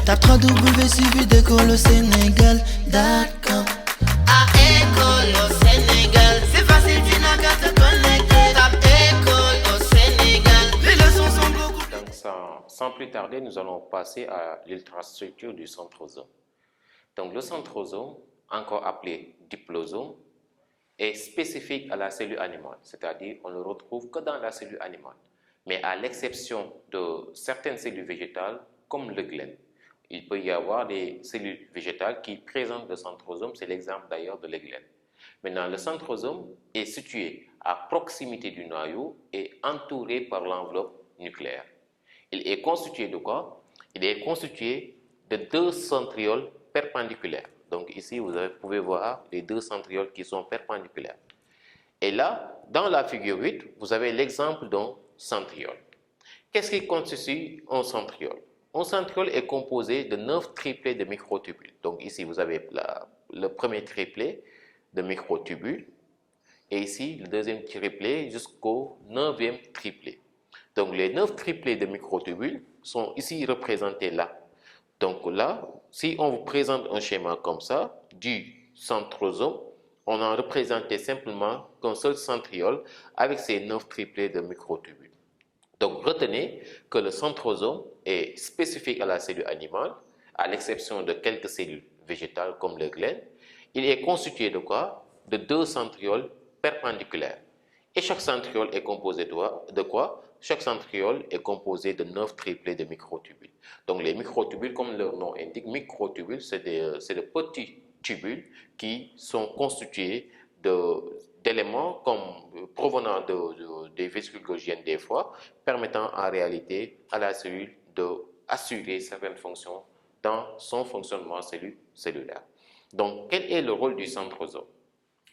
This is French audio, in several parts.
Tape 3W suivi d'école au Sénégal.com. À école au Sénégal, c'est facile, tu n'as qu'à te connecter. Tape école au Sénégal, les leçons sont beaucoup. Donc sans plus tarder, nous allons passer à l'ultrastructure du centrosome. Donc le centrosome, encore appelé diplosome, est spécifique à la cellule animale, c'est-à-dire on ne le retrouve que dans la cellule animale, mais à l'exception de certaines cellules végétales comme le gland. Il peut y avoir des cellules végétales qui présentent le centrosome, c'est l'exemple d'ailleurs de l'aiglette. Maintenant, le centrosome est situé à proximité du noyau et entouré par l'enveloppe nucléaire. Il est constitué de quoi? Il est constitué de deux centrioles perpendiculaires. Donc ici, vous pouvez voir les deux centrioles qui sont perpendiculaires. Et là, dans la figure 8, vous avez l'exemple d'un centriole. Qu'est-ce qui constitue un centriole? Un centriole est composé de 9 triplets de microtubules. Donc ici, vous avez le premier triplet de microtubules. Et ici, le deuxième triplet jusqu'au 9e triplet. Donc les 9 triplets de microtubules sont ici représentés là. Donc là, si on vous présente un schéma comme ça, du centrosome, on en représentait simplement qu'un seul centriole avec ses 9 triplets de microtubules. Donc retenez que le centrosome est spécifique à la cellule animale, à l'exception de quelques cellules végétales comme le gland. Il est constitué de quoi? De deux centrioles perpendiculaires. Et chaque centriole est composé de quoi? Chaque centriole est composé de 9 triplets de microtubules. Donc les microtubules, comme leur nom indique, microtubules, c'est de petits tubules qui sont constitués d'éléments provenant des vésicules Golgiennes des fois, permettant en réalité à la cellule d'assurer certaines fonctions dans son fonctionnement cellulaire. Donc quel est le rôle du centrosome?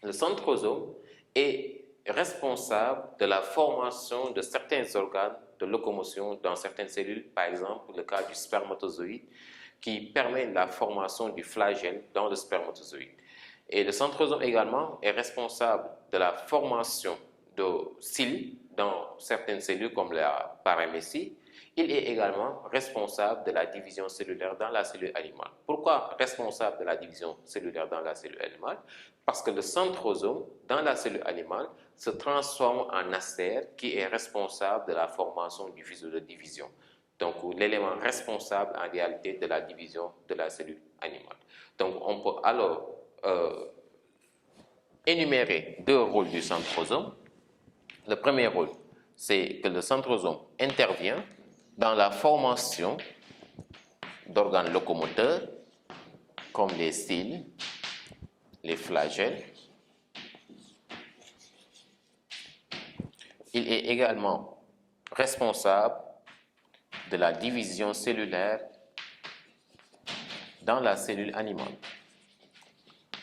Le centrosome est responsable de la formation de certains organes de locomotion dans certaines cellules, par exemple le cas du spermatozoïde, qui permet la formation du flagelle dans le spermatozoïde. Et le centrosome également est responsable de la formation de cils dans certaines cellules comme la paramécie. Il est également responsable de la division cellulaire dans la cellule animale. Pourquoi responsable de la division cellulaire dans la cellule animale? Parce que le centrosome, dans la cellule animale, se transforme en astère qui est responsable de la formation du faisceau de division. Donc, l'élément responsable en réalité de la division de la cellule animale. Donc, on peut alors énumérer deux rôles du centrosome. Le premier rôle, c'est que le centrosome intervient dans la formation d'organes locomoteurs comme les cils, les flagelles. Il est également responsable de la division cellulaire dans la cellule animale.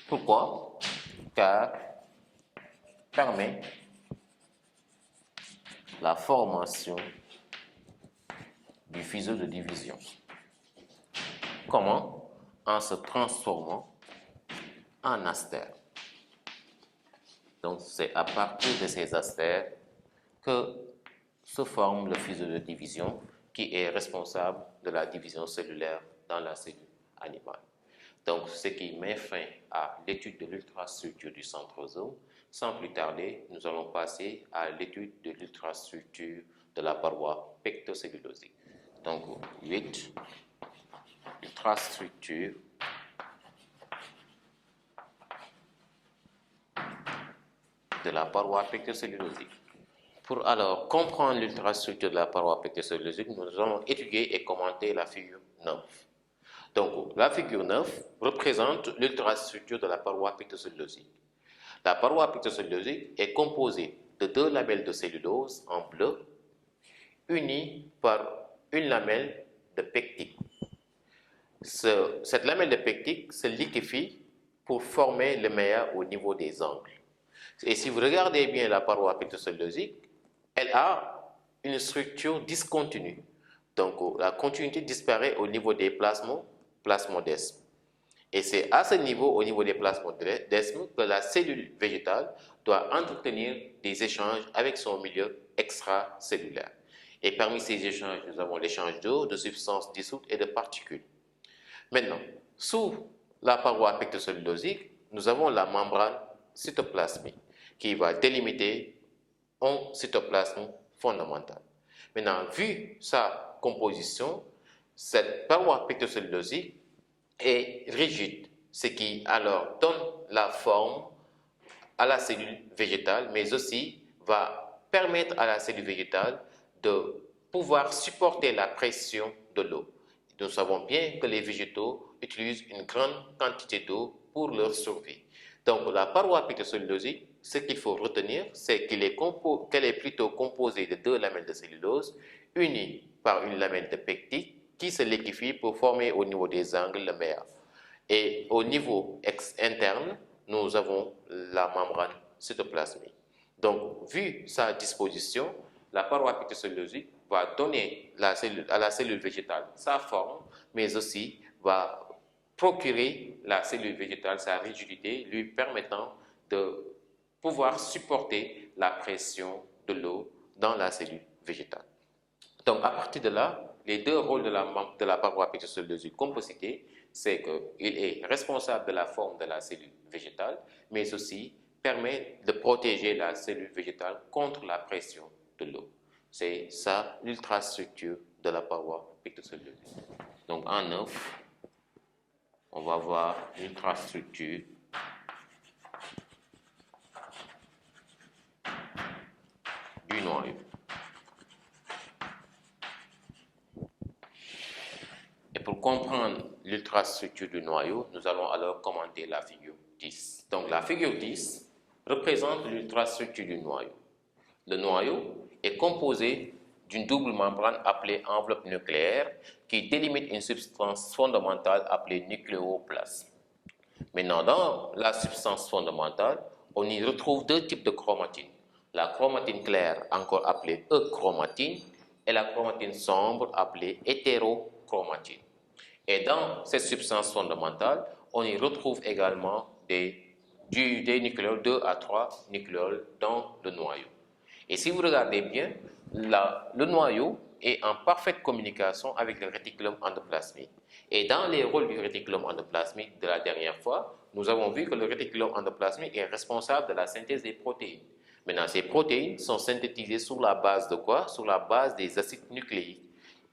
Pourquoi? Car il permet la formation du faisceau de division. Comment? En se transformant en astère. Donc c'est à partir de ces astères que se forme le faisceau de division qui est responsable de la division cellulaire dans la cellule animale. Donc ce qui met fin à l'étude de l'ultrastructure du centrosome. Sans plus tarder, nous allons passer à l'étude de l'ultrastructure de la paroi pectocellulosique. Donc 8, ultrastructure de la paroi pectocellulosique. Pour alors comprendre l'ultrastructure de la paroi pectocellulosique, nous allons étudier et commenter la figure 9. Donc, la figure 9 représente l'ultrastructure de la paroi pectocellulosique. La paroi pectocellulosique est composée de deux lamelles de cellulose en bleu, unies par une lamelle de pectique. Cette lamelle de pectique se liquéfie pour former le méa au niveau des angles. Et si vous regardez bien la paroi pectocellulosique, elle a une structure discontinue. Donc, la continuité disparaît au niveau des plasmodesmes. Et c'est à ce niveau, au niveau des plasmodesmes, que la cellule végétale doit entretenir des échanges avec son milieu extracellulaire. Et parmi ces échanges, nous avons l'échange d'eau, de substances dissoutes et de particules. Maintenant, sous la paroi pectocellulosique, nous avons la membrane cytoplasmique qui va délimiter un cytoplasme fondamental. Maintenant, vu sa composition, cette paroi pectocellulosique est rigide, ce qui alors donne la forme à la cellule végétale, mais aussi va permettre à la cellule végétale de pouvoir supporter la pression de l'eau. Nous savons bien que les végétaux utilisent une grande quantité d'eau pour leur survie. Donc la paroi pectocellulosique, ce qu'il faut retenir, c'est qu'elle est plutôt composée de deux lamelles de cellulose unies par une lamelle de pectine qui se liquéfie pour former au niveau des angles le méa. Et au niveau interne, nous avons la membrane cytoplasmique. Donc, vu sa disposition, la paroi pectocellulosique va donner à la cellule végétale sa forme, mais aussi va procurer la cellule végétale sa rigidité, lui permettant de pouvoir supporter la pression de l'eau dans la cellule végétale. Donc, à partir de là, les deux rôles de la paroi pectocellulosique compositée, c'est qu'il est responsable de la forme de la cellule végétale, mais aussi permet de protéger la cellule végétale contre la pression de l'eau. C'est ça l'ultrastructure de la paroi pectocellulosique. Donc en œuf, on va voir l'ultrastructure du noyau. Et pour comprendre l'ultrastructure du noyau, nous allons alors commenter la figure 10. Donc la figure 10 représente l'ultrastructure du noyau. Le noyau est composé d'une double membrane appelée enveloppe nucléaire qui délimite une substance fondamentale appelée nucléoplasme. Maintenant, dans la substance fondamentale, on y retrouve deux types de chromatine. La chromatine claire, encore appelée euchromatine, et la chromatine sombre, appelée hétérochromatine. Et dans cette substance fondamentale, on y retrouve également des nucléoles, 2 à 3 nucléoles dans le noyau. Et si vous regardez bien, le noyau est en parfaite communication avec le réticulum endoplasmique. Et dans les rôles du réticulum endoplasmique de la dernière fois, nous avons vu que le réticulum endoplasmique est responsable de la synthèse des protéines. Maintenant, ces protéines sont synthétisées sur la base de quoi? Sur la base des acides nucléiques,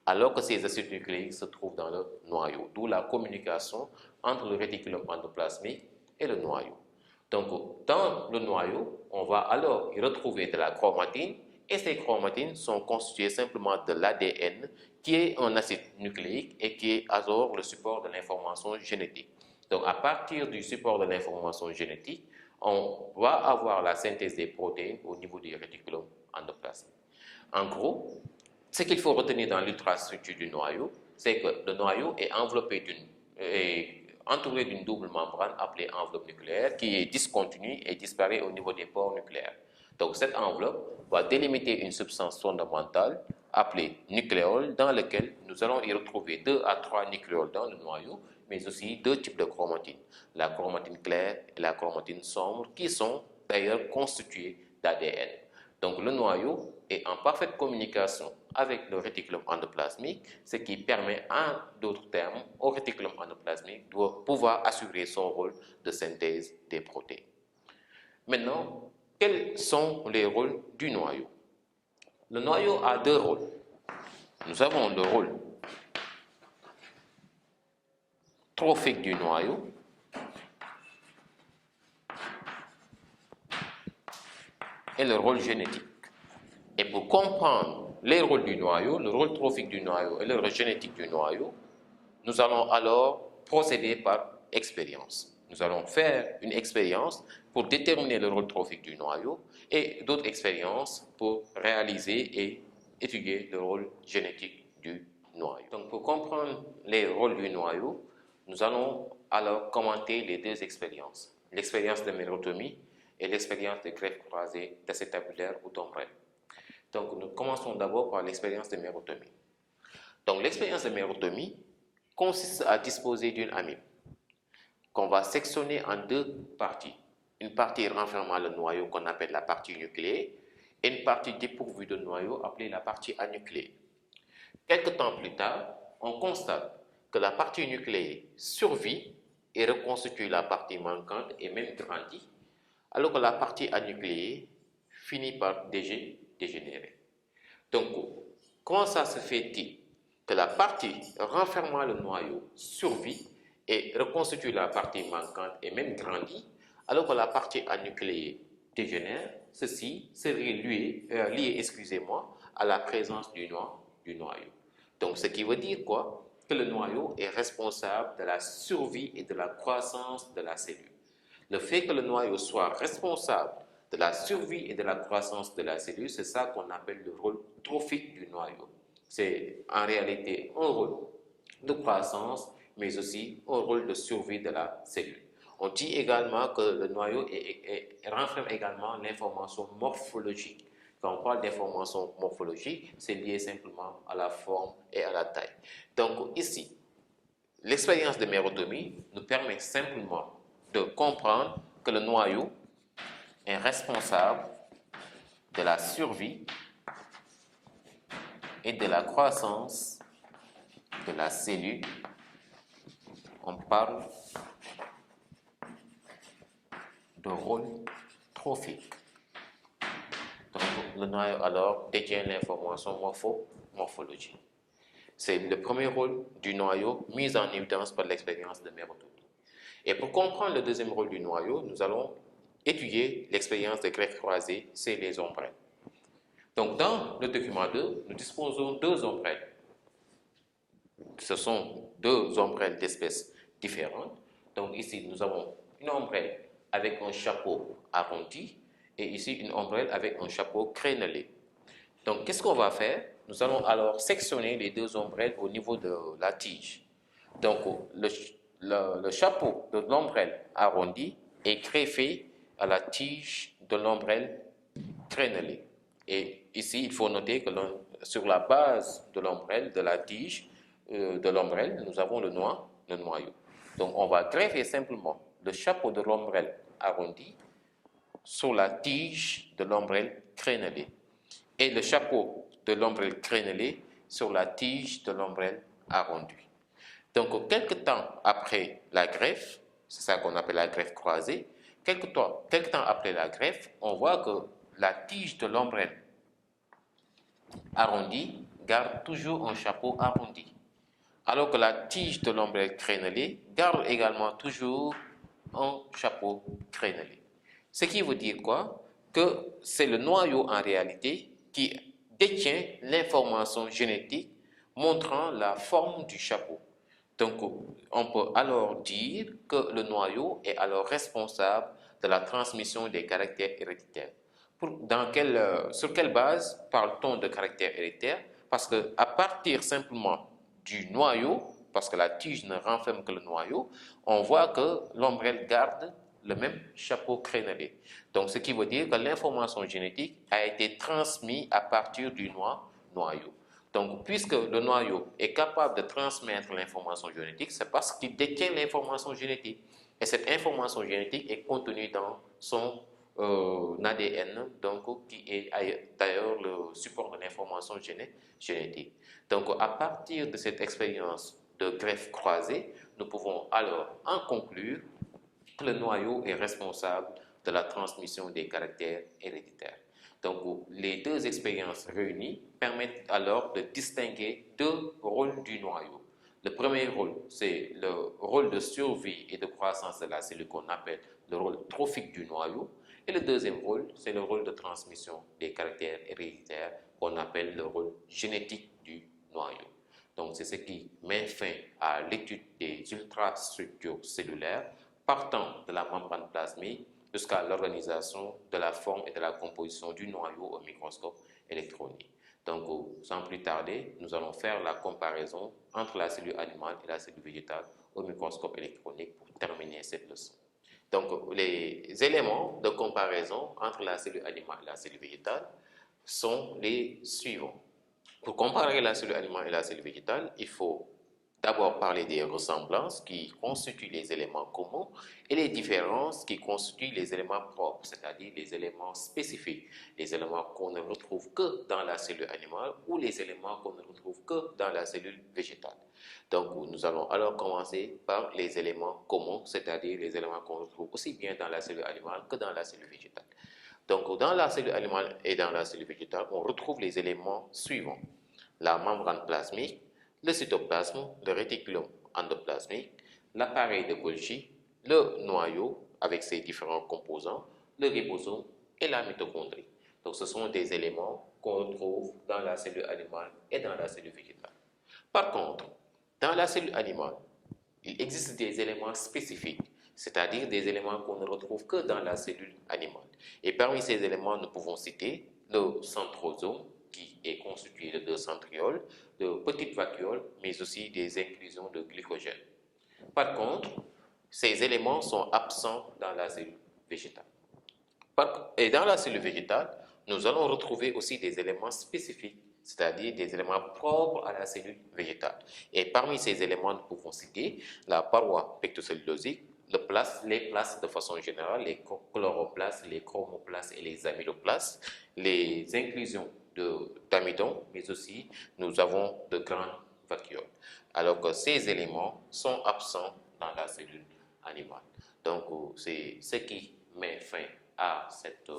alors que ces acides nucléiques se trouvent dans le noyau, d'où la communication entre le réticulum endoplasmique et le noyau. Donc, dans le noyau, on va alors y retrouver de la chromatine, et ces chromatines sont constituées simplement de l'ADN, qui est un acide nucléique et qui est alors le support de l'information génétique. Donc, à partir du support de l'information génétique, on va avoir la synthèse des protéines au niveau du réticulum endoplasmique. En gros, ce qu'il faut retenir dans l'ultrastructure du noyau, c'est que le noyau est entouré d'une double membrane appelée enveloppe nucléaire qui est discontinue et disparaît au niveau des pores nucléaires. Donc cette enveloppe va délimiter une substance fondamentale appelée nucléole dans laquelle nous allons y retrouver 2 à 3 nucléoles dans le noyau, mais aussi deux types de chromatine, la chromatine claire et la chromatine sombre qui sont d'ailleurs constituées d'ADN. Donc le noyau est en parfaite communication avec le réticulum endoplasmique, ce qui permet, en d'autres termes, au réticulum endoplasmique de pouvoir assurer son rôle de synthèse des protéines. Maintenant, quels sont les rôles du noyau? Le noyau a deux rôles. Nous avons le rôle trophique du noyau et le rôle génétique. Et pour comprendre les rôles du noyau, le rôle trophique du noyau et le rôle génétique du noyau, nous allons alors procéder par expérience. Nous allons faire une expérience pour déterminer le rôle trophique du noyau et d'autres expériences pour réaliser et étudier le rôle génétique du noyau. Donc pour comprendre les rôles du noyau, nous allons alors commenter les deux expériences, l'expérience de mérotomie et l'expérience de greffe croisée d'acétabulaire ou d'ombrelle. Donc nous commençons d'abord par l'expérience de mérotomie. Donc l'expérience de mérotomie consiste à disposer d'une amide qu'on va sectionner en deux parties. Une partie renfermant le noyau qu'on appelle la partie nucléée et une partie dépourvue de noyau appelée la partie anucléée. Quelque temps plus tard, on constate que la partie nucléée survit et reconstitue la partie manquante et même grandit, alors que la partie anucléée finit par dégénérer. Donc, comment ça se fait-il que la partie renfermant le noyau survit et reconstitue la partie manquante et même grandit, alors que la partie anucléée dégénère? Ceci serait lié, à la présence du noyau. Donc, ce qui veut dire quoi? Que le noyau est responsable de la survie et de la croissance de la cellule. Le fait que le noyau soit responsable de la survie et de la croissance de la cellule, c'est ça qu'on appelle le rôle trophique du noyau. C'est en réalité un rôle de croissance, mais aussi un rôle de survie de la cellule. On dit également que le noyau renferme également l'information morphologique. Quand on parle d'information morphologique, c'est lié simplement à la forme et à la taille. Donc ici, l'expérience de mérotomie nous permet simplement de comprendre que le noyau est responsable de la survie et de la croissance de la cellule. On parle de rôle trophique. Donc, le noyau alors détient l'information morphologique. C'est le premier rôle du noyau mis en évidence par l'expérience de mérotomie. Et pour comprendre le deuxième rôle du noyau, nous allons étudier l'expérience de greffe croisée, c'est les ombrelles. Donc, dans le document 2, nous disposons de deux ombrelles. Ce sont deux ombrelles d'espèces différentes. Donc, ici, nous avons une ombrelle avec un chapeau arrondi et ici, une ombrelle avec un chapeau crénelé. Donc, qu'est-ce qu'on va faire? Nous allons alors sectionner les deux ombrelles au niveau de la tige. Donc, le chapeau de l'ombrelle arrondi est greffé à la tige de l'ombrelle crénelée. Et ici, il faut noter que sur la base de l'ombrelle, de la tige de l'ombrelle, nous avons le noyau. Donc, on va greffer simplement le chapeau de l'ombrelle arrondi sur la tige de l'ombrelle crénelée et le chapeau de l'ombrelle crénelée sur la tige de l'ombrelle arrondie. Donc, quelque temps après la greffe, c'est ça qu'on appelle la greffe croisée, quelque temps après la greffe, on voit que la tige de l'ombrelle arrondie garde toujours un chapeau arrondi, alors que la tige de l'ombrelle crénelée garde également toujours un chapeau crénelé. Ce qui veut dire quoi? Que c'est le noyau en réalité qui détient l'information génétique montrant la forme du chapeau. Donc, on peut alors dire que le noyau est alors responsable de la transmission des caractères héréditaires. Sur quelle base parle-t-on de caractères héréditaires? Parce qu'à partir simplement du noyau, parce que la tige ne renferme que le noyau, on voit que l'ombrelle garde le même chapeau crénelé. Donc, ce qui veut dire que l'information génétique a été transmise à partir du noyau. Donc, puisque le noyau est capable de transmettre l'information génétique, c'est parce qu'il détient l'information génétique. Et cette information génétique est contenue dans son ADN, donc, qui est d'ailleurs le support de l'information génétique. Donc, à partir de cette expérience de greffe croisée, nous pouvons alors en conclure que le noyau est responsable de la transmission des caractères héréditaires. Donc, les deux expériences réunies permettent alors de distinguer deux rôles du noyau. Le premier rôle, c'est le rôle de survie et de croissance de la cellule qu'on appelle le rôle trophique du noyau. Et le deuxième rôle, c'est le rôle de transmission des caractères héréditaires qu'on appelle le rôle génétique du noyau. Donc, c'est ce qui met fin à l'étude des ultrastructures cellulaires partant de la membrane plasmique jusqu'à l'organisation de la forme et de la composition du noyau au microscope électronique. Donc, sans plus tarder, nous allons faire la comparaison entre la cellule animale et la cellule végétale au microscope électronique pour terminer cette leçon. Donc, les éléments de comparaison entre la cellule animale et la cellule végétale sont les suivants. Pour comparer la cellule animale et la cellule végétale, il faut d'abord parler des ressemblances qui constituent les éléments communs et les différences qui constituent les éléments propres, c'est-à-dire les éléments spécifiques, les éléments qu'on ne retrouve que dans la cellule animale ou les éléments qu'on ne retrouve que dans la cellule végétale. Donc, nous allons alors commencer par les éléments communs, c'est-à-dire les éléments qu'on retrouve aussi bien dans la cellule animale que dans la cellule végétale. Donc, dans la cellule animale et dans la cellule végétale, on retrouve les éléments suivants: la membrane plasmique, le cytoplasme, le réticulum endoplasmique, l'appareil de Golgi, le noyau avec ses différents composants, le ribosome et la mitochondrie. Donc, ce sont des éléments qu'on retrouve dans la cellule animale et dans la cellule végétale. Par contre, dans la cellule animale, il existe des éléments spécifiques, c'est-à-dire des éléments qu'on ne retrouve que dans la cellule animale. Et parmi ces éléments, nous pouvons citer le centrosome, qui est constitué de 2 centrioles, de petites vacuoles, mais aussi des inclusions de glycogène. Par contre, ces éléments sont absents dans la cellule végétale. Et dans la cellule végétale, nous allons retrouver aussi des éléments spécifiques, c'est-à-dire des éléments propres à la cellule végétale. Et parmi ces éléments, nous pouvons citer la paroi pectocellulosique, les plastes de façon générale, les chloroplastes, les chromoplastes et les amyloplastes, les inclusions d'amidon, mais aussi nous avons de grandes vacuoles, alors que ces éléments sont absents dans la cellule animale. Donc, c'est ce qui met fin à cette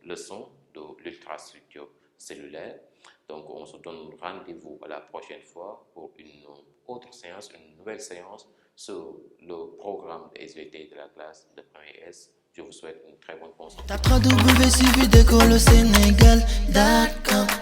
leçon de l'ultrastructure cellulaire. Donc, on se donne rendez-vous à la prochaine fois pour une autre séance, une nouvelle séance sur le programme de SVT de la classe de 1S. Je vous souhaite une très bonne concentration. Tape www.suividecolosénégal.com